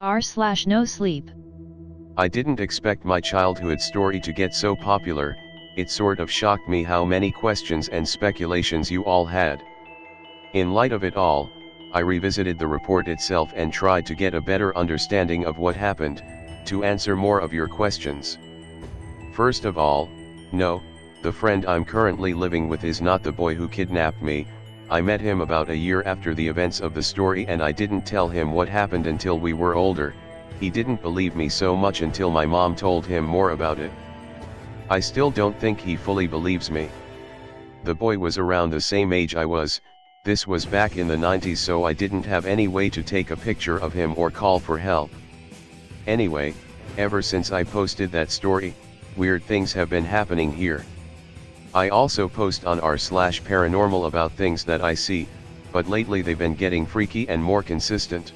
r/no sleep. I didn't expect my childhood story to get so popular. It sort of shocked me how many questions and speculations you all had. In light of it all, I revisited the report itself and tried to get a better understanding of what happened, to answer more of your questions. First of all, no, the friend I'm currently living with is not the boy who kidnapped me. I met him about a year after the events of the story and I didn't tell him what happened until we were older. He didn't believe me so much until my mom told him more about it. I still don't think he fully believes me. The boy was around the same age I was. This was back in the 90s, so I didn't have any way to take a picture of him or call for help. Anyway, ever since I posted that story, weird things have been happening here. I also post on r/paranormal about things that I see, but lately they've been getting freaky and more consistent.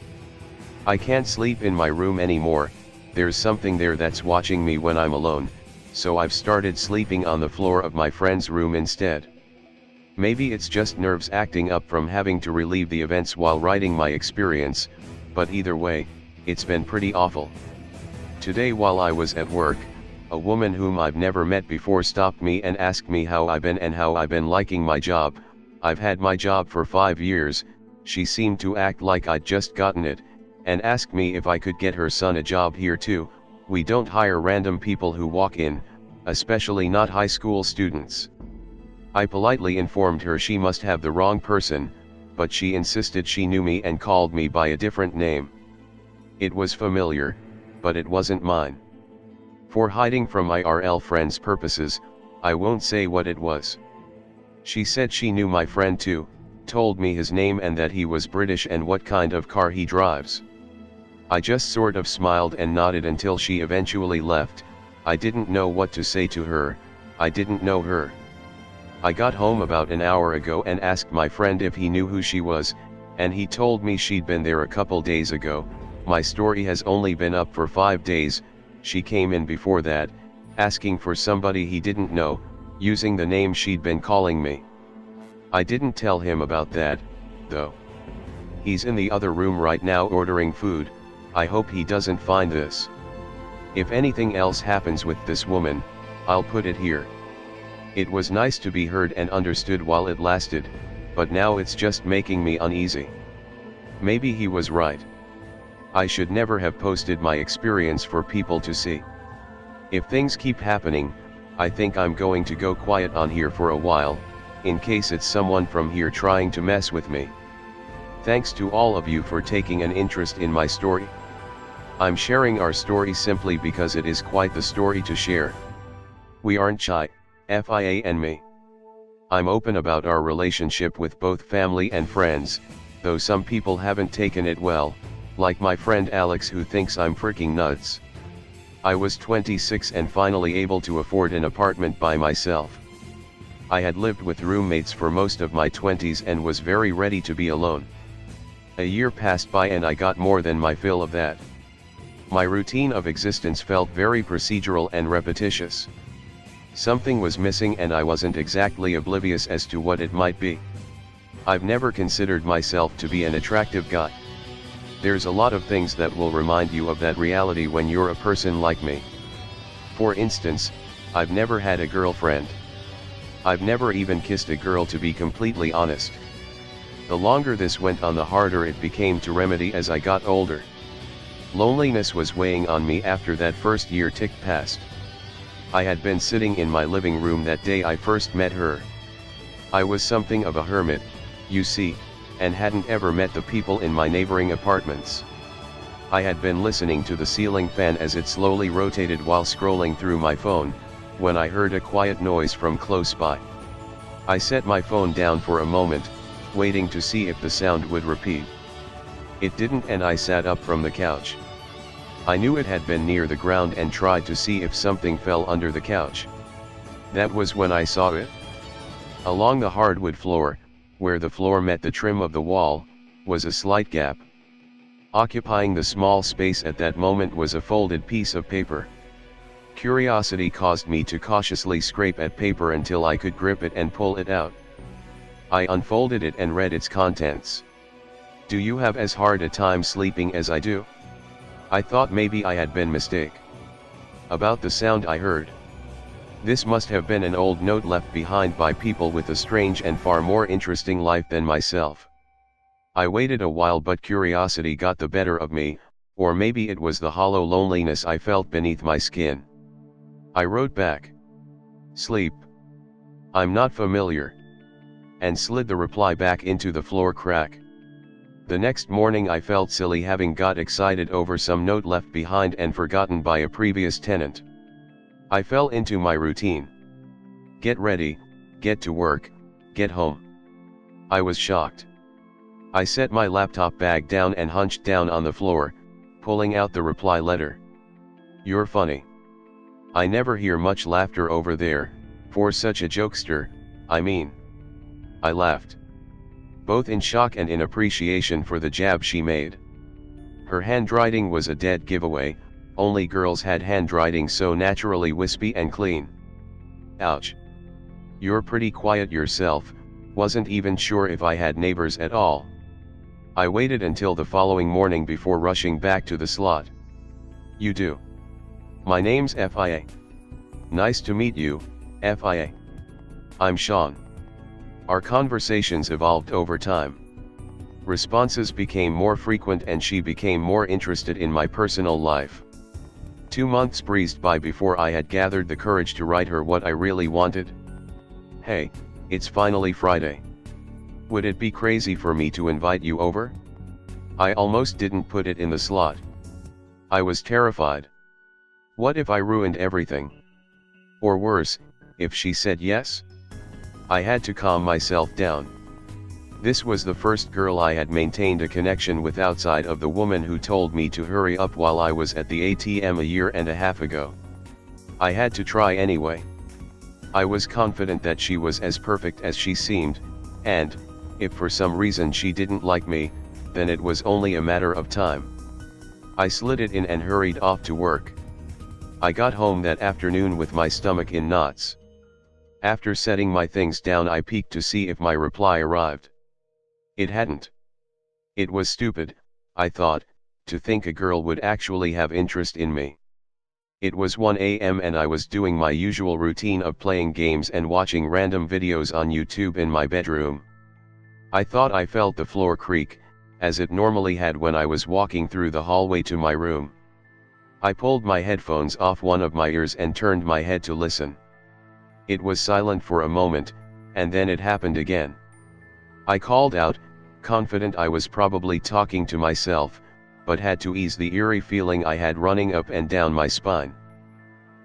I can't sleep in my room anymore. There's something there that's watching me when I'm alone, so I've started sleeping on the floor of my friend's room instead. Maybe it's just nerves acting up from having to relive the events while writing my experience, but either way, it's been pretty awful. Today while I was at work, a woman whom I've never met before stopped me and asked me how I've been and how I've been liking my job. I've had my job for 5 years. She seemed to act like I'd just gotten it, and asked me if I could get her son a job here too. We don't hire random people who walk in, especially not high school students. I politely informed her she must have the wrong person, but she insisted she knew me and called me by a different name. It was familiar, but it wasn't mine. For hiding from my RL friend's purposes, I won't say what it was. She said she knew my friend too, told me his name and that he was British and what kind of car he drives. I just sort of smiled and nodded until she eventually left. I didn't know what to say to her. I didn't know her. I got home about an hour ago and asked my friend if he knew who she was, and he told me she'd been there a couple days ago. My story has only been up for 5 days. She came in before that, asking for somebody he didn't know, using the name she'd been calling me. I didn't tell him about that, though. He's in the other room right now ordering food. I hope he doesn't find this. If anything else happens with this woman, I'll put it here. It was nice to be heard and understood while it lasted, but now it's just making me uneasy. Maybe he was right. I should never have posted my experience for people to see. If things keep happening, I think I'm going to go quiet on here for a while, in case it's someone from here trying to mess with me. Thanks to all of you for taking an interest in my story. I'm sharing our story simply because it is quite the story to share. We aren't shy, FIA and me. I'm open about our relationship with both family and friends, though some people haven't taken it well, like my friend Alex who thinks I'm freaking nuts. I was 26 and finally able to afford an apartment by myself. I had lived with roommates for most of my 20s and was very ready to be alone. A year passed by and I got more than my fill of that. My routine of existence felt very procedural and repetitious. Something was missing and I wasn't exactly oblivious as to what it might be. I've never considered myself to be an attractive guy. There's a lot of things that will remind you of that reality when you're a person like me. For instance, I've never had a girlfriend. I've never even kissed a girl, to be completely honest. The longer this went on, the harder it became to remedy as I got older. Loneliness was weighing on me after that first year ticked past. I had been sitting in my living room that day I first met her. I was something of a hermit, you see, and hadn't ever met the people in my neighboring apartments. I had been listening to the ceiling fan as it slowly rotated while scrolling through my phone, when I heard a quiet noise from close by. I set my phone down for a moment, waiting to see if the sound would repeat. It didn't and I sat up from the couch. I knew it had been near the ground and tried to see if something fell under the couch. That was when I saw it. Along the hardwood floor, where the floor met the trim of the wall, was a slight gap. Occupying the small space at that moment was a folded piece of paper. Curiosity caused me to cautiously scrape at paper until I could grip it and pull it out. I unfolded it and read its contents. Do you have as hard a time sleeping as I do? I thought maybe I had been mistaken about the sound I heard. This must have been an old note left behind by people with a strange and far more interesting life than myself. I waited a while, but curiosity got the better of me, or maybe it was the hollow loneliness I felt beneath my skin. I wrote back, "Sleep. I'm not familiar," and slid the reply back into the floor crack. The next morning I felt silly, having got excited over some note left behind and forgotten by a previous tenant. I fell into my routine. Get ready, get to work, get home. I was shocked. I set my laptop bag down and hunched down on the floor, pulling out the reply letter. "You're funny. I never hear much laughter over there, for such a jokester, I mean." I laughed, both in shock and in appreciation for the jab she made. Her handwriting was a dead giveaway, only girls had handwriting so naturally wispy and clean. Ouch. "You're pretty quiet yourself, wasn't even sure if I had neighbors at all." I waited until the following morning before rushing back to the slot. "You do. My name's FIA. Nice to meet you, FIA. I'm Sean." Our conversations evolved over time. Responses became more frequent and she became more interested in my personal life. 2 months breezed by before I had gathered the courage to write her what I really wanted. "Hey, it's finally Friday. Would it be crazy for me to invite you over?" I almost didn't put it in the slot. I was terrified. What if I ruined everything? Or worse, if she said yes? I had to calm myself down. This was the first girl I had maintained a connection with outside of the woman who told me to hurry up while I was at the ATM a year and a half ago. I had to try anyway. I was confident that she was as perfect as she seemed, and, if for some reason she didn't like me, then it was only a matter of time. I slid it in and hurried off to work. I got home that afternoon with my stomach in knots. After setting my things down, I peeked to see if my reply arrived. It hadn't. It was stupid, I thought, to think a girl would actually have interest in me. It was 1 a.m. and I was doing my usual routine of playing games and watching random videos on YouTube in my bedroom. I thought I felt the floor creak, as it normally had when I was walking through the hallway to my room. I pulled my headphones off one of my ears and turned my head to listen. It was silent for a moment, and then it happened again. I called out, confident I was probably talking to myself, but had to ease the eerie feeling I had running up and down my spine.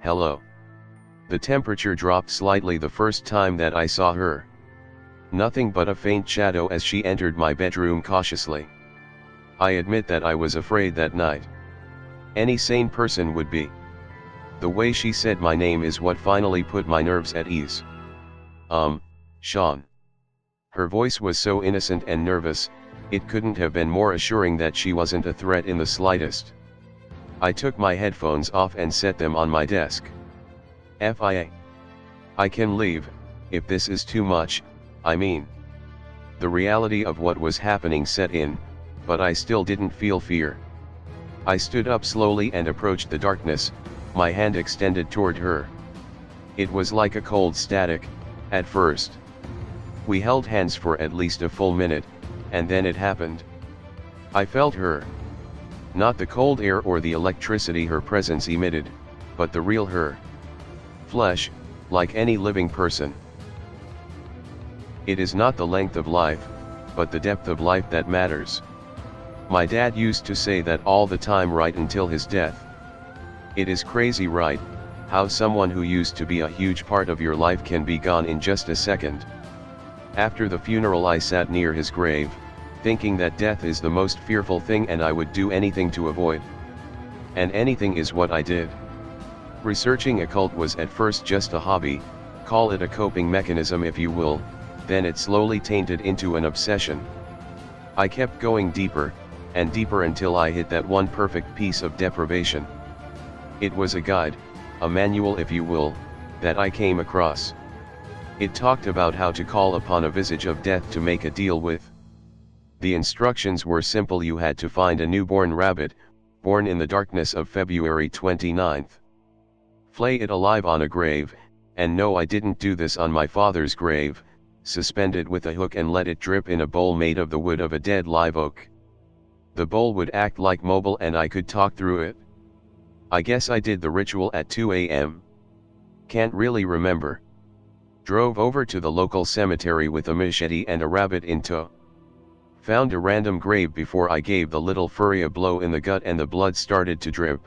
"Hello." The temperature dropped slightly the first time that I saw her. Nothing but a faint shadow as she entered my bedroom cautiously. I admit that I was afraid that night. Any sane person would be. The way she said my name is what finally put my nerves at ease. Sean." Her voice was so innocent and nervous, it couldn't have been more assuring that she wasn't a threat in the slightest. I took my headphones off and set them on my desk. "FIA. I can leave, if this is too much, I mean." The reality of what was happening set in, but I still didn't feel fear. I stood up slowly and approached the darkness, my hand extended toward her. It was like a cold static, at first. We held hands for at least a full minute, and then it happened. I felt her. Not the cold air or the electricity her presence emitted, but the real her. Flesh, like any living person. It is not the length of life, but the depth of life that matters. My dad used to say that all the time, right until his death. It is crazy, right, how someone who used to be a huge part of your life can be gone in just a second. After the funeral I sat near his grave, thinking that death is the most fearful thing and I would do anything to avoid. And anything is what I did. Researching occult was at first just a hobby, call it a coping mechanism if you will, then it slowly tainted into an obsession. I kept going deeper, and deeper until I hit that one perfect piece of deprivation. It was a guide, a manual if you will, that I came across. It talked about how to call upon a visage of death to make a deal with. The instructions were simple. You had to find a newborn rabbit, born in the darkness of February 29th. Flay it alive on a grave, and no, I didn't do this on my father's grave, suspend it with a hook and let it drip in a bowl made of the wood of a dead live oak. The bowl would act like mobile and I could talk through it. I guess I did the ritual at 2 a.m. Can't really remember. Drove over to the local cemetery with a machete and a rabbit in tow. Found a random grave before I gave the little furry a blow in the gut and the blood started to drip.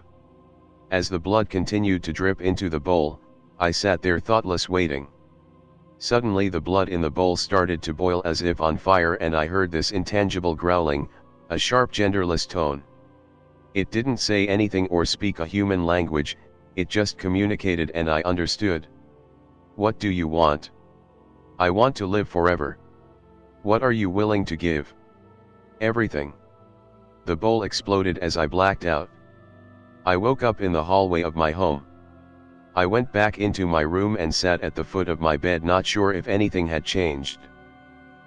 As the blood continued to drip into the bowl, I sat there thoughtless waiting. Suddenly the blood in the bowl started to boil as if on fire and I heard this intangible growling, a sharp genderless tone. It didn't say anything or speak a human language, it just communicated and I understood. What do you want? I want to live forever. What are you willing to give? Everything. The bowl exploded as I blacked out. I woke up in the hallway of my home. I went back into my room and sat at the foot of my bed, not sure if anything had changed.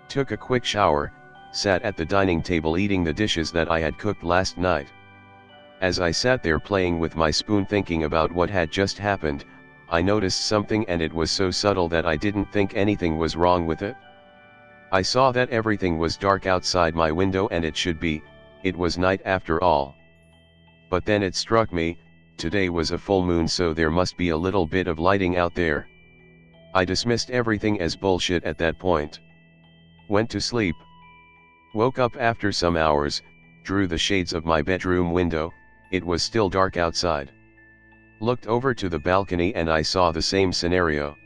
Took a quick shower, sat at the dining table eating the dishes that I had cooked last night. As I sat there playing with my spoon thinking about what had just happened, I noticed something and it was so subtle that I didn't think anything was wrong with it. I saw that everything was dark outside my window and it was night after all. But then it struck me, today was a full moon, so there must be a little bit of lighting out there. I dismissed everything as bullshit at that point. Went to sleep. Woke up after some hours, drew the shades of my bedroom window, it was still dark outside. Looked over to the balcony and I saw the same scenario.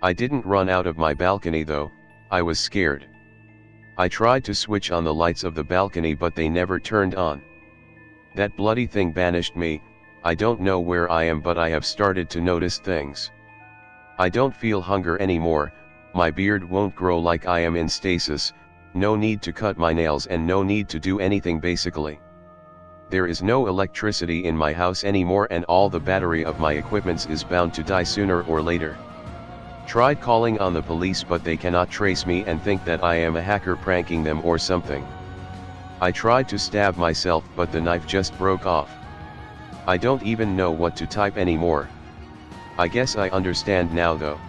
I didn't run out of my balcony though, I was scared. I tried to switch on the lights of the balcony but they never turned on. That bloody thing banished me. I don't know where I am but I have started to notice things. I don't feel hunger anymore, my beard won't grow like I am in stasis, no need to cut my nails and no need to do anything basically. There is no electricity in my house anymore and all the battery of my equipments is bound to die sooner or later. Tried calling on the police but they cannot trace me and think that I am a hacker pranking them or something. I tried to stab myself but the knife just broke off. I don't even know what to type anymore. I guess I understand now though.